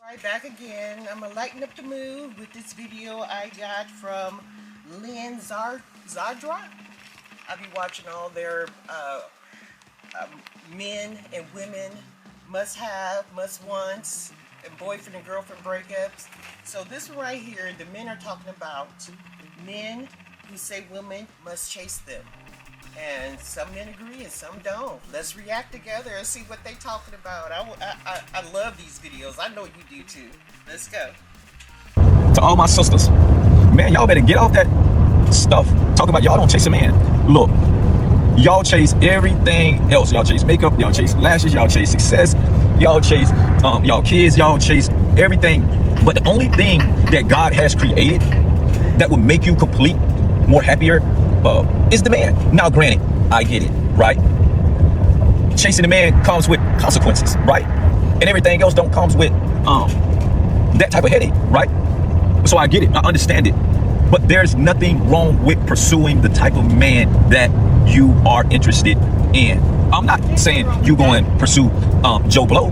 Right, back again. I'm gonna lighten up the mood with this video I got from Lynn Zadra. I'll be watching all their men and women must have, must wants, and boyfriend and girlfriend breakups. So this one right here, the men are talking about men who say women must chase them. And some men agree and some don't. Let's react together and see what they're talking about. I love these videos. I know you do too. Let's go. To all my sisters, man, y'all better get off that stuff. Talk about y'all don't chase a man. Look, y'all chase everything else. Y'all chase makeup, y'all chase lashes, y'all chase success, y'all chase y'all kids, y'all chase everything. But the only thing that God has created that will make you complete, more happier, is the man. Now granted, I get it, right? Chasing the man comes with consequences, right? And everything else don't comes with that type of headache, right? So I get it, I understand it. But there's nothing wrong with pursuing the type of man that you are interested in. I'm not saying you go and pursue Joe Blow.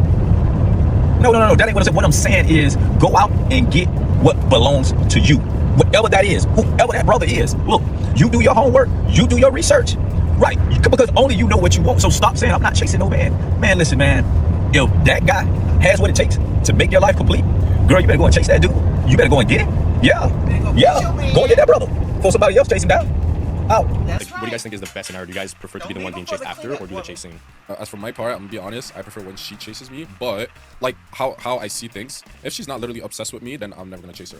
No, that ain't what I said. What I'm saying is go out and get what belongs to you. Whatever that is, whoever that brother is. Look, you do your homework, you do your research, right? Because only you know what you want. So stop saying I'm not chasing no man. Man, listen, man, if that guy has what it takes to make your life complete, girl, you better go and chase that dude. You better go and get him. Yeah, go and get that brother before somebody else chasing down. Out. Like, what do you guys think is the best scenario? Do you guys prefer to be the one being chased after, or do the chasing? As for my part, I'm gonna be honest, I prefer when she chases me. But like how I see things, if she's not literally obsessed with me, then I'm never gonna chase her.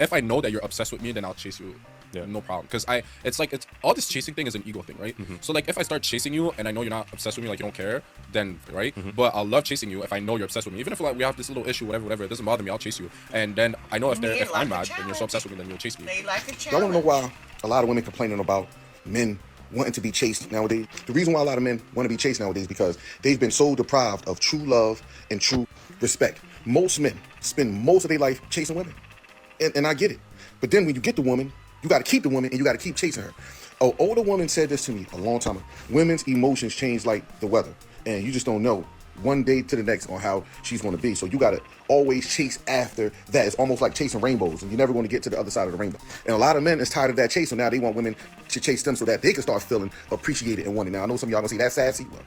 If I know that you're obsessed with me, then I'll chase you. Yeah. No problem. Because it's all this chasing thing is an ego thing, right? So like if I start chasing you and I know you're not obsessed with me, like you don't care, then right. But I'll love chasing you if I know you're obsessed with me. Even if like we have this little issue, whatever, it doesn't bother me. I'll chase you. And then I know if I'm mad and you're so obsessed with me, then you'll chase me. They like a challenge. Y'all wanna know why a lot of women complaining about men wanting to be chased nowadays? The reason why a lot of men want to be chased nowadays is because they've been so deprived of true love and true respect. Most men spend most of their life chasing women. And I get it. But then when you get the woman, you got to keep the woman and you got to keep chasing her. An older woman said this to me a long time ago. Women's emotions change like the weather. And you just don't know one day to the next on how she's going to be. So you got to always chase after that. It's almost like chasing rainbows, and you're never going to get to the other side of the rainbow. And a lot of men is tired of that chase, so now they want women to chase them so that they can start feeling appreciated and wanted. Now I know some of y'all gonna say that's sassy. Well,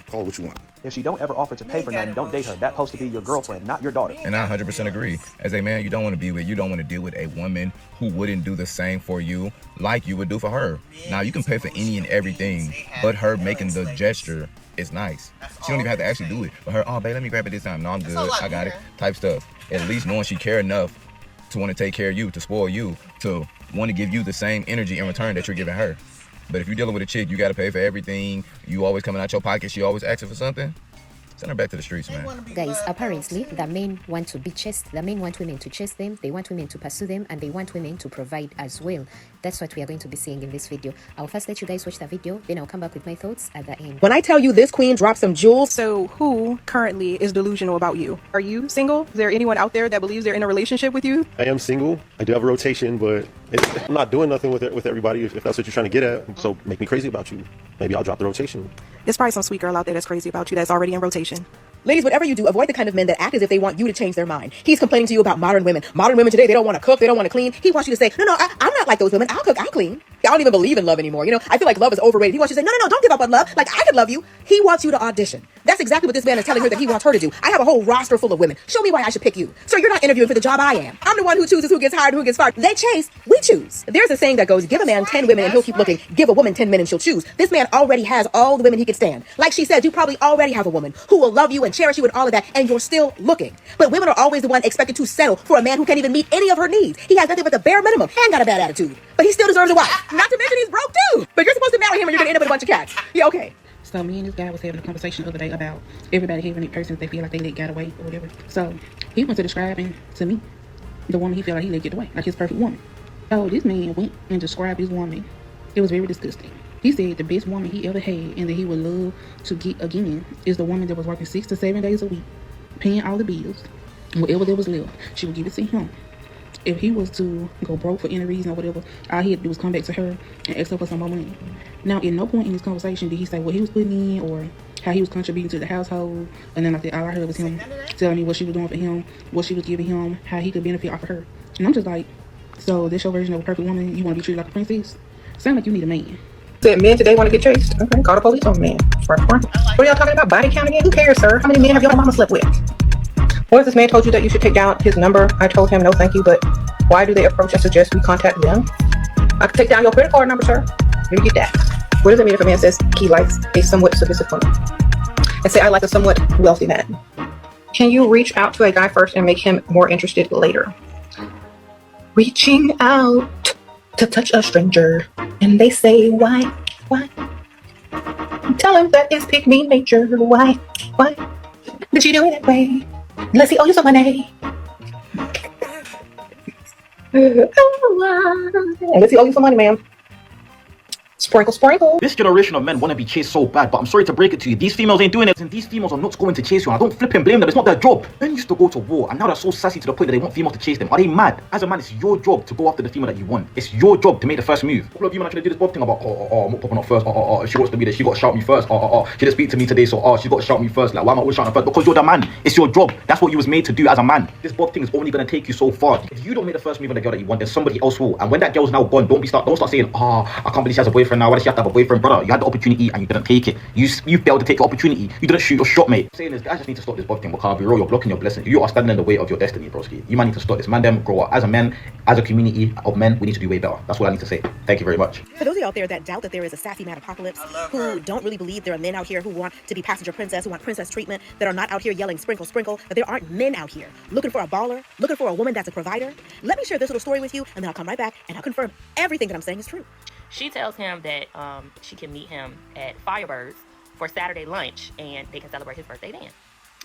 call it what you want. If she don't ever offer to pay for nothing, don't date her. That's supposed to be your girlfriend, not your daughter. And I 100% agree. As a man, you don't want to deal with a woman who wouldn't do the same for you like you would do for her. Now, you can pay for any and everything, but her making the gesture is nice. She don't even have to actually do it. But her, oh, babe, let me grab it this time. No, I'm good. I got it. Type stuff. At least knowing she care enough to want to take care of you, to spoil you, to want to give you the same energy in return that you're giving her. But if you're dealing with a chick, you got to pay for everything. You always coming out your pocket. She always asking for something. Send her back to the streets, man. Guys, apparently, the men want to be chased. The men want women to chase them. They want women to pursue them. And they want women to provide as well. That's what we are going to be seeing in this video. I'll first let you guys watch the video. Then I'll come back with my thoughts at the end. When I tell you this queen dropped some jewels. So who currently is delusional about you? Are you single? Is there anyone out there that believes they're in a relationship with you? I am single. I do have a rotation, but I'm not doing nothing with everybody. If that's what you're trying to get at, so make me crazy about you. Maybe I'll drop the rotation. There's probably some sweet girl out there that's crazy about you that's already in rotation. Ladies, whatever you do, avoid the kind of men that act as if they want you to change their mind. He's complaining to you about modern women. Modern women today, they don't want to cook, they don't want to clean. He wants you to say, no, I'm not like those women. I'll cook, I'll clean. I don't even believe in love anymore. You know, I feel like love is overrated. He wants you to say, no, don't give up on love. Like, I could love you. He wants you to audition. That's exactly what this man is telling her that he wants her to do. I have a whole roster full of women. Show me why I should pick you. Sir, you're not interviewing for the job I am. I'm the one who chooses who gets hired and who gets fired. They chase, we choose. There's a saying that goes, give a man 10 women and he'll keep looking. Give a woman 10 men and she'll choose. This man already has all the women he could stand. Like she said, you probably already have a woman who will love you and cherish you and all of that, and you're still looking. But women are always the one expected to settle for a man who can't even meet any of her needs. He has nothing but the bare minimum and got a bad attitude. But he still deserves a wife. Not to mention he's broke too. But you're supposed to marry him and you're gonna end up with a bunch of cats. Yeah, okay. So me and this guy was having a conversation the other day about everybody having their persons they feel like they let get away or whatever. So he went to describing to me the woman he felt like he let get away, like his perfect woman. So this man went and described his woman. It was very disgusting. He said the best woman he ever had and that he would love to get again is the woman that was working 6 to 7 days a week, paying all the bills. Whatever there was left, she would give it to him. if he was to go broke for any reason or whatever, all he had to do was come back to her and ask her for some more money. Now, at no point in this conversation did he say what he was putting in or how he was contributing to the household. And then like that, all I heard was him telling me what she was doing for him, what she was giving him, how he could benefit off of her. And I'm just like, so this your version of a perfect woman? You want to be treated like a princess? Sound like you need a man. Said men today want to get chased. Okay, call the police on men. What are y'all talking about? Body count again? Who cares, sir? How many men have your mama slept with? What if this man told you that you should take down his number? I told him no thank you, but why do they approach and suggest we contact them? I could take down your credit card number, sir. Where you get that? What does it mean if a man says he likes a somewhat submissive woman? And say I like a somewhat wealthy man. Can you reach out to a guy first and make him more interested later? Reaching out to touch a stranger, and they say why? Tell him that it's pick me nature. Why did you do it that way? Let's see, owe you some money. Let's see, owe you some money, ma'am. Sprinkle, sprinkle. This generation of men want to be chased so bad, but I'm sorry to break it to you. These females ain't doing it, and these females are not going to chase you. And I don't flip and blame them. It's not their job. Men used to go to war, and now they're so sassy to the point that they want females to chase them. Are they mad? As a man, it's your job to go after the female that you want. It's your job to make the first move. All of you men are trying to do this Bob thing about, I'm not popping up first. She wants to be there. She got to shout me first. She didn't speak to me today, so she's got to shout me first. Like, why am I always shouting first? Because you're the man. It's your job. That's what you was made to do as a man. This Bob thing is only going to take you so far. If you don't make the first move on the girl that you want, then somebody else will. And when that girl's now gone, don't start saying, I can't believe she has a boyfriend now. Why does she have to have a boyfriend? Brother, you had the opportunity and you didn't take it. You failed to take your opportunity. You didn't shoot your shot, mate. I'm saying this, guys just need to stop this Bob thing, because you're blocking your blessings. You are standing in the way of your destiny, broski. You might need to stop this. Man, them grow up. As a man, as a community of men, we need to do way better. That's what I need to say. Thank you very much. For those of you out there that doubt that there is a sassy man apocalypse, who don't really believe there are men out here who want to be passenger princess, who want princess treatment, that are not out here yelling sprinkle, sprinkle, that there aren't men out here looking for a baller, looking for a woman that's a provider, let me share this little story with you, and then I'll come right back and I'll confirm everything that I'm saying is true. She tells him that she can meet him at Firebirds for Saturday lunch, and they can celebrate his birthday then.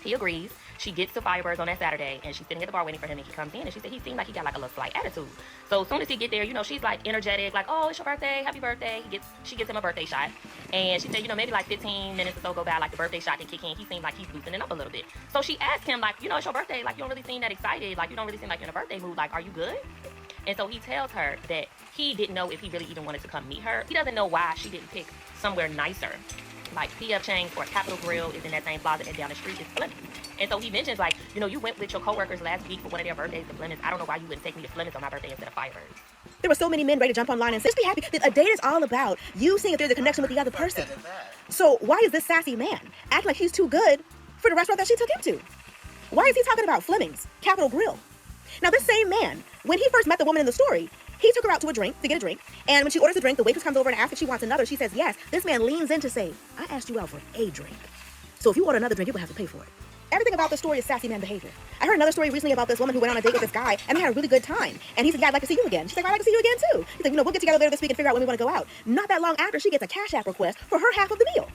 He agrees. She gets to Firebirds on that Saturday, and she's sitting at the bar waiting for him, and he comes in, and she said he seemed like he got like a little slight attitude. So as soon as he get there, she's like energetic, like, oh, it's your birthday, happy birthday. She gets him a birthday shot, and she said, maybe like 15 minutes or so go by, like the birthday shot can kick in. He seems like he's loosening up a little bit. So she asked him, like, it's your birthday, like you don't really seem that excited, like you don't really seem like you're in a birthday mood, like are you good? And so he tells her that he didn't know if he really even wanted to come meet her. He doesn't know why she didn't pick somewhere nicer. Like PF Chang's or Capital Grill is in that same plaza, and down the street is Fleming's. And so he mentions, like, you went with your coworkers last week for one of their birthdays to Fleming's. I don't know why you wouldn't take me to Fleming's on my birthday instead of Firebirds. There were so many men ready to jump online and say, just be happy. A date is all about you seeing if there's a connection with the other person. So why is this sassy man acting like he's too good for the restaurant that she took him to? Why is he talking about Fleming's, Capital Grill? Now, this same man, when he first met the woman in the story, he took her out to get a drink, and when she orders a drink, the waitress comes over and asks if she wants another. She says yes. This man leans in to say, I asked you out for a drink. So if you order another drink, you're going to have to pay for it. Everything about this story is sassy man behavior. I heard another story recently about this woman who went on a date with this guy, and they had a really good time. And he said, yeah, I'd like to see you again. She's like, I'd like to see you again too. He's like, we'll get together later this week and figure out when we want to go out. Not that long after, she gets a Cash App request for her half of the meal.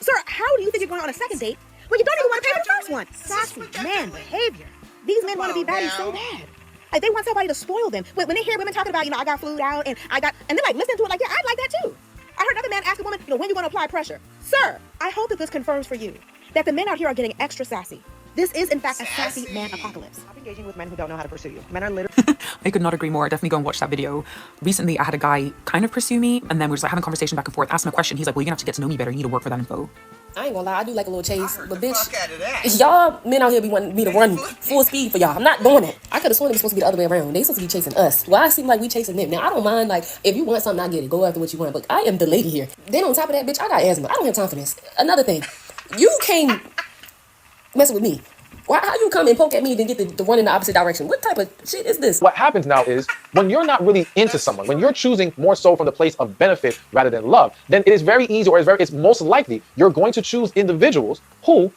Sir, how do you think you're going on a second date when you don't even want to pay for the first one? Sassy man behavior. These men want to be baddies so bad. Like, they want somebody to spoil them. When they hear women talking about, I got flued out, and they're like, listening to it like, yeah, I'd like that too. I heard another man ask a woman, when you want to apply pressure. Sir, I hope that this confirms for you that the men out here are getting extra sassy. This is, in fact, a sassy man apocalypse. Stop engaging with men who don't know how to pursue you. Men are literally... I could not agree more. Definitely go and watch that video. Recently, I had a guy kind of pursue me, and then we were just like having a conversation back and forth, asked him a question. He's like, well, you're gonna have to get to know me better. You need to work for that info. I ain't gonna lie, I do like a little chase, but bitch, y'all men out here be wanting me to run full speed for y'all. I'm not doing it. I could have sworn it was supposed to be the other way around. They supposed to be chasing us. Why it seem like we chasing them? Now, I don't mind, like, if you want something, I get it. Go after what you want, but I am the lady here. Then on top of that, bitch, I got asthma. I don't have time for this. Another thing, you came messing with me. How you come and poke at me and then get the one in the opposite direction? What type of shit is this? What happens now is when you're not really into someone, when you're choosing more so from the place of benefit rather than love, then it is very easy, or it's most likely you're going to choose individuals who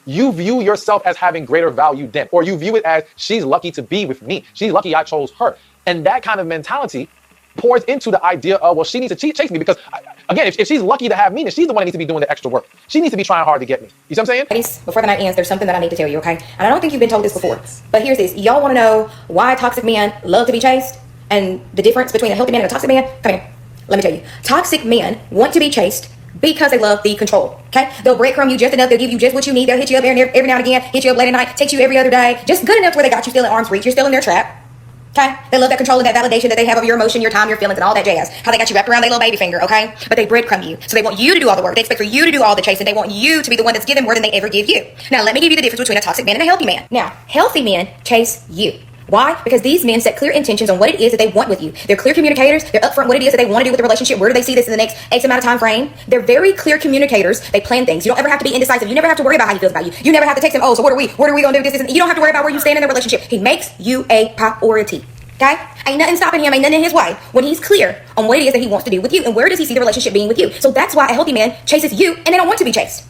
you view yourself as having greater value than, or you view it as she's lucky to be with me. She's lucky I chose her. And that kind of mentality pours into the idea of, well, she needs to chase me because, again, if she's lucky to have me, then she's the one that needs to be doing the extra work. She needs to be trying hard to get me. You see what I'm saying? Ladies, before the night ends, there's something that I need to tell you, okay? And I don't think you've been told this before, but here's this. Y'all want to know why toxic men love to be chased and the difference between a healthy man and a toxic man? Come here. Let me tell you. Toxic men want to be chased because they love the control, okay? They'll breadcrumb you just enough. They'll give you just what you need. They'll hit you up every now and again, hit you up late at night, text you every other day, just good enough where they got you still at arm's reach. You're still in their trap. Okay? They love that control and that validation that they have of your emotion, your time, your feelings, and all that jazz. How they got you wrapped around their little baby finger, okay? But they breadcrumb you. So they want you to do all the work. They expect for you to do all the chasing. They want you to be the one that's giving more than they ever give you. Now, let me give you the difference between a toxic man and a healthy man. Now, healthy men chase you. Why? Because these men set clear intentions on what it is that they want with you. They're clear communicators. They're upfront what it is that they want to do with the relationship. Where do they see this in the next X amount of time frame? They're very clear communicators. They plan things. You don't ever have to be indecisive. You never have to worry about how he feels about you. You never have to text him, oh, so what are we going to do with this? You don't have to worry about where you stand in the relationship. He makes you a priority. Okay? Ain't nothing stopping him, ain't nothing in his way when he's clear on what it is that he wants to do with you and where does he see the relationship being with you. So that's why a healthy man chases you and they don't want to be chased.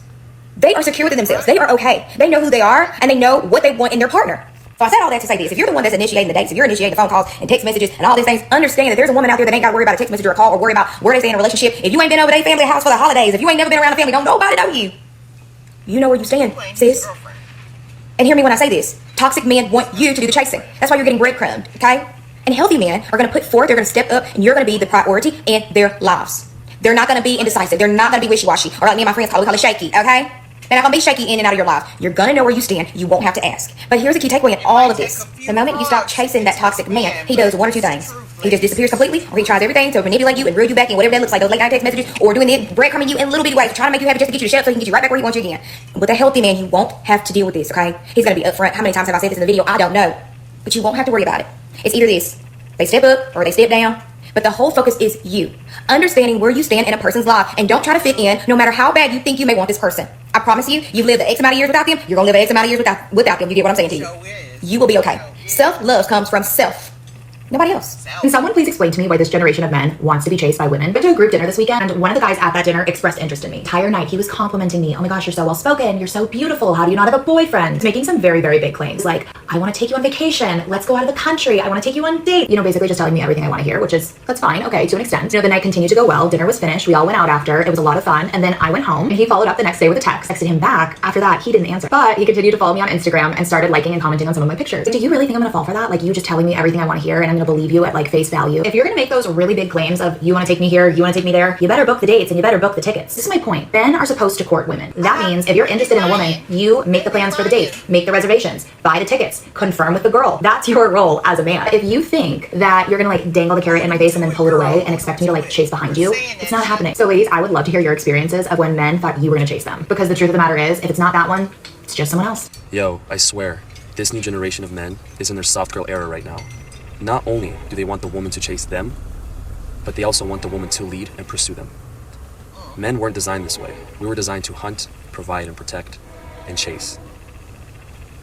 They are secure within themselves. They are okay. They know who they are and they know what they want in their partner. So I said all that to say this. If you're the one that's initiating the dates, if you're initiating the phone calls and text messages and all these things, understand that there's a woman out there that ain't got to worry about a text message or a call or worry about where they stay in a relationship. If you ain't been over their family house for the holidays, if you ain't never been around the family, don't nobody know you. You know where you stand, sis. And hear me when I say this. Toxic men want you to do the chasing. That's why you're getting breadcrumbed, okay? And healthy men are going to put forth, they're going to step up, and you're going to be the priority in their lives. They're not going to be indecisive. They're not going to be wishy-washy. Or like me and my friends call it shaky, okay? They're not going to be shaky in and out of your life. You're going to know where you stand. You won't have to ask. But here's the key takeaway in all of this. The moment you stop chasing that toxic man, he does one or two things. He just disappears completely, or he tries everything to manipulate you and reel you back in whatever that looks like, those late night text messages, or doing the breadcrumbing you in little bitty ways, trying to make you happy just to get you to shut up so he can get you right back where he wants you again. With a healthy man, you won't have to deal with this, okay? He's going to be upfront. How many times have I said this in the video? I don't know. But you won't have to worry about it. It's either this. They step up or they step down. But the whole focus is you. Understanding where you stand in a person's life. And don't try to fit in no matter how bad you think you may want this person. I promise you, you've lived the X amount of years without them. You're going to live the X amount of years without them. You get what I'm saying to you? You will be okay. Self-love comes from self. Nobody else. Can someone please explain to me why this generation of men wants to be chased by women? I went to a group dinner this weekend, and one of the guys at that dinner expressed interest in me. Entire night, he was complimenting me. Oh my gosh, you're so well spoken. You're so beautiful. How do you not have a boyfriend? Making some very, very big claims. Like, I want to take you on vacation. Let's go out of the country. I want to take you on a date. You know, basically just telling me everything I want to hear, which is, that's fine. Okay, to an extent. You know, the night continued to go well. Dinner was finished. We all went out after. It was a lot of fun. And then I went home, and he followed up the next day with a text. Texted him back. After that, he didn't answer. But he continued to follow me on Instagram and started liking and commenting on some of my pictures. Do you really think I'm going to fall for that? Like, you just telling me everything I want to hear, and I'm going to believe you at like face value. If you're gonna make those really big claims of you want to take me here, you want to take me there, you better book the dates and you better book the tickets. This is my point. Men are supposed to court women. That means if you're interested in a woman, you make the plans for the date, make the reservations, buy the tickets, confirm with the girl. That's your role as a man. If you think that you're gonna like dangle the carrot in my face and then pull it away and expect me to like chase behind you, it's not happening. So ladies, I would love to hear your experiences of when men thought you were gonna chase them. Because the truth of the matter is, if it's not that one, it's just someone else. Yo, I swear, this new generation of men is in their soft girl era right now. Not only do they want the woman to chase them, but they also want the woman to lead and pursue them. Men weren't designed this way. We were designed to hunt, provide, and protect, and chase.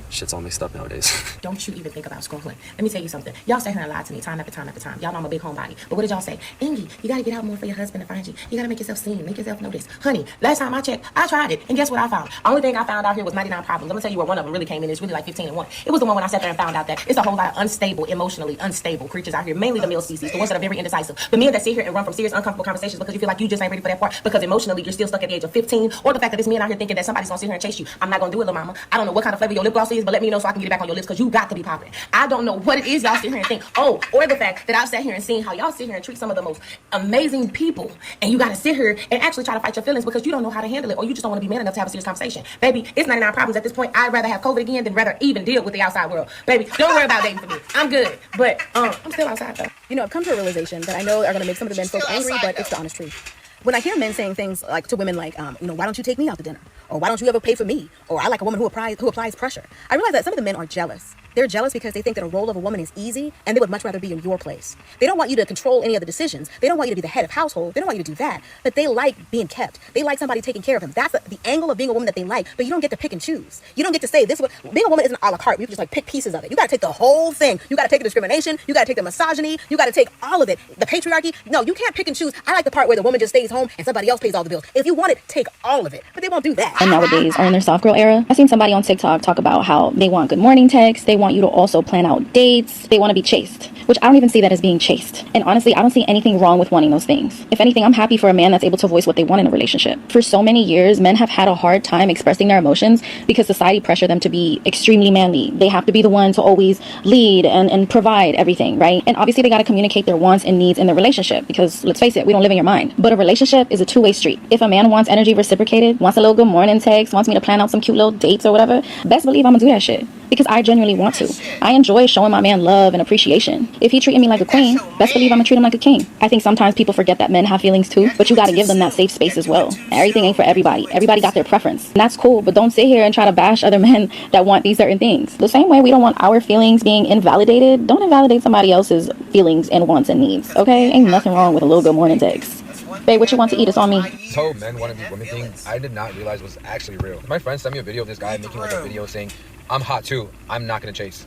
Shit's all mixed up nowadays. Don't you even think about scrolling. Let me tell you something. Y'all sit here and lie to me time after time after time. Y'all know I'm a big homebody. But what did y'all say? Ingy, you gotta get out more for your husband to find you. You gotta make yourself seen, make yourself notice. Honey, last time I checked, I tried it. And guess what I found? Only thing I found out here was 99 problems. I'm gonna tell you where one of them really came in. It's really like 15 and 1. It was the one when I sat there and found out that it's a whole lot of unstable, emotionally unstable creatures out here, mainly the male species, the ones that are very indecisive. The men that sit here and run from serious, uncomfortable conversations because you feel like you just ain't ready for that part because emotionally you're still stuck at the age of 15, or the fact that this man out here thinking that somebody's gonna sit here and chase you. I'm not gonna do it, little mama. I don't know what kind of flavor your lip gloss is, but let me know so I can get it back on your lips because you got to be popping. I don't know what it is y'all sit here and think. Oh, or the fact that I've sat here and seen how y'all sit here and treat some of the most amazing people, and you got to sit here and actually try to fight your feelings because you don't know how to handle it, or you just don't want to be man enough to have a serious conversation. Baby, it's 99 problems at this point. I'd rather have COVID again than rather even deal with the outside world. Baby, don't worry about dating for me. I'm good, but I'm still outside though. You know, I've come to a realization that I know are going to make some of the men so angry, but it's the honest truth. When I hear men saying things like to women like, you know, why don't you take me out to dinner? Or why don't you ever pay for me? Or I like a woman who applies pressure. I realize that some of the men are jealous. They're jealous because they think that a role of a woman is easy and they would much rather be in your place. They don't want you to control any of the decisions. They don't want you to be the head of household. They don't want you to do that. But they like being kept. They like somebody taking care of them. That's the angle of being a woman that they like. But you don't get to pick and choose. You don't get to say this. Being a woman isn't a la carte. You can just like pick pieces of it. You got to take the whole thing. You got to take the discrimination. You got to take the misogyny. You got to take all of it. The patriarchy. No, you can't pick and choose. I like the part where the woman just stays home and somebody else pays all the bills. If you want it, take all of it. But they won't do that. And nowadays are in their soft girl era. I seen somebody on TikTok talk about how they want good morning texts. They want you to also plan out dates. They want to be chased, which I don't even see that as being chased. And honestly, I don't see anything wrong with wanting those things. If anything, I'm happy for a man that's able to voice what they want in a relationship. For so many years, men have had a hard time expressing their emotions because society pressured them to be extremely manly. They have to be the one to always lead and provide everything, right? And obviously they got to communicate their wants and needs in the relationship because let's face it, we don't live in your mind. But a relationship is a two-way street. If a man wants energy reciprocated, wants a little good morning text, wants me to plan out some cute little dates or whatever, best believe I'm gonna do that shit because I genuinely want to. I enjoy showing my man love and appreciation. If he treating me like a queen, best believe I'm gonna treat him like a king. I think sometimes people forget that men have feelings too, but you gotta give them that safe space as well. Everything ain't for everybody. Everybody got their preference. And that's cool, but don't sit here and try to bash other men that want these certain things. The same way we don't want our feelings being invalidated, don't invalidate somebody else's feelings and wants and needs, okay? Ain't nothing wrong with a little good morning text. Babe, what you want to eat? It's on me. This whole men want to be women thing, I did not realize was actually real. My friend sent me a video of this guy making like a video saying, I'm hot too, I'm not gonna chase.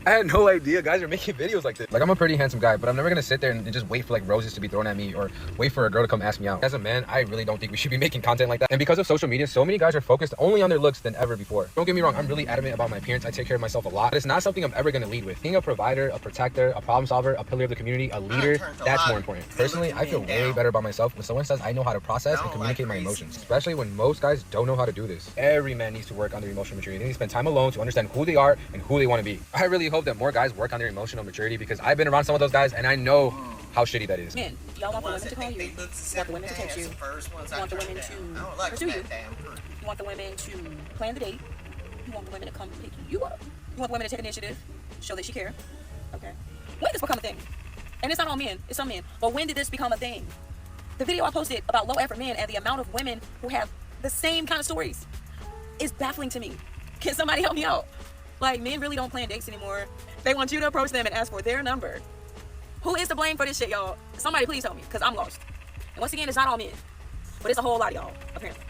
I had no idea guys are making videos like this. Like, I'm a pretty handsome guy, but I'm never gonna sit there and just wait for like roses to be thrown at me or wait for a girl to come ask me out. As a man, I really don't think we should be making content like that. And because of social media, so many guys are focused only on their looks than ever before. Don't get me wrong, I'm really adamant about my appearance. I take care of myself a lot, but it's not something I'm ever gonna lead with. Being a provider, a protector, a problem solver, a pillar of the community, a leader, that's more important. Personally, I feel way better about myself when someone says I know how to process and communicate my emotions, especially when most guys don't know how to do this. Every man needs to work on their emotional maturity. They need to spend time alone to understand who they are and who they want to be. I really hope that more guys work on their emotional maturity, because I've been around some of those guys and I know how shitty that is. Men, y'all want the women to call you, you want the women to text you, you want the women to pursue you, you want the women to plan the date, you want the women to come pick you up, you want the women to take initiative, show that you care. Okay, when did this become a thing? And it's not all men, it's some men, but when did this become a thing? The video I posted about low effort men and the amount of women who have the same kind of stories is baffling to me. Can somebody help me out? Like, men really don't plan dates anymore. They want you to approach them and ask for their number. Who is to blame for this shit, y'all? Somebody please help me, because I'm lost. And once again, it's not all men, but it's a whole lot of y'all, apparently.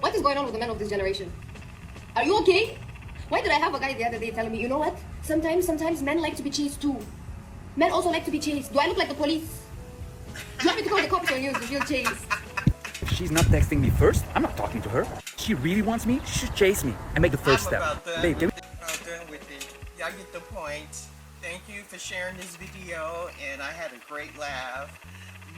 What is going on with the men of this generation? Are you okay? Why did I have a guy the other day telling me, you know what? Sometimes men like to be chased too. Men also like to be chased. Do I look like the police? Do you want me to call the cops on you if you're chased? If she's not texting me first, I'm not talking to her. If she really wants me, she should chase me and make the first step. Babe, give me... done with it. Y'all get the point. Thank you for sharing this video, and I had a great laugh.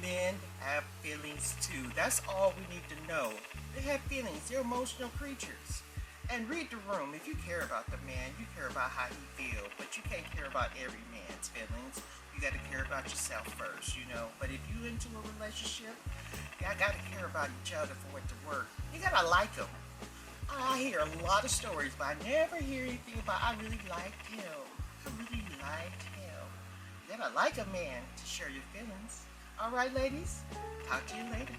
Men have feelings too. That's all we need to know. They have feelings. They're emotional creatures. And read the room. If you care about the man, you care about how he feels, but you can't care about every man's feelings. You got to care about yourself first, you know. But if you into a relationship, y'all got to care about each other for it to work. You got to like them. I hear a lot of stories, but I never hear anything about I really liked him. I really liked him. You gotta like a man to share your feelings. All right, ladies. Talk to you later.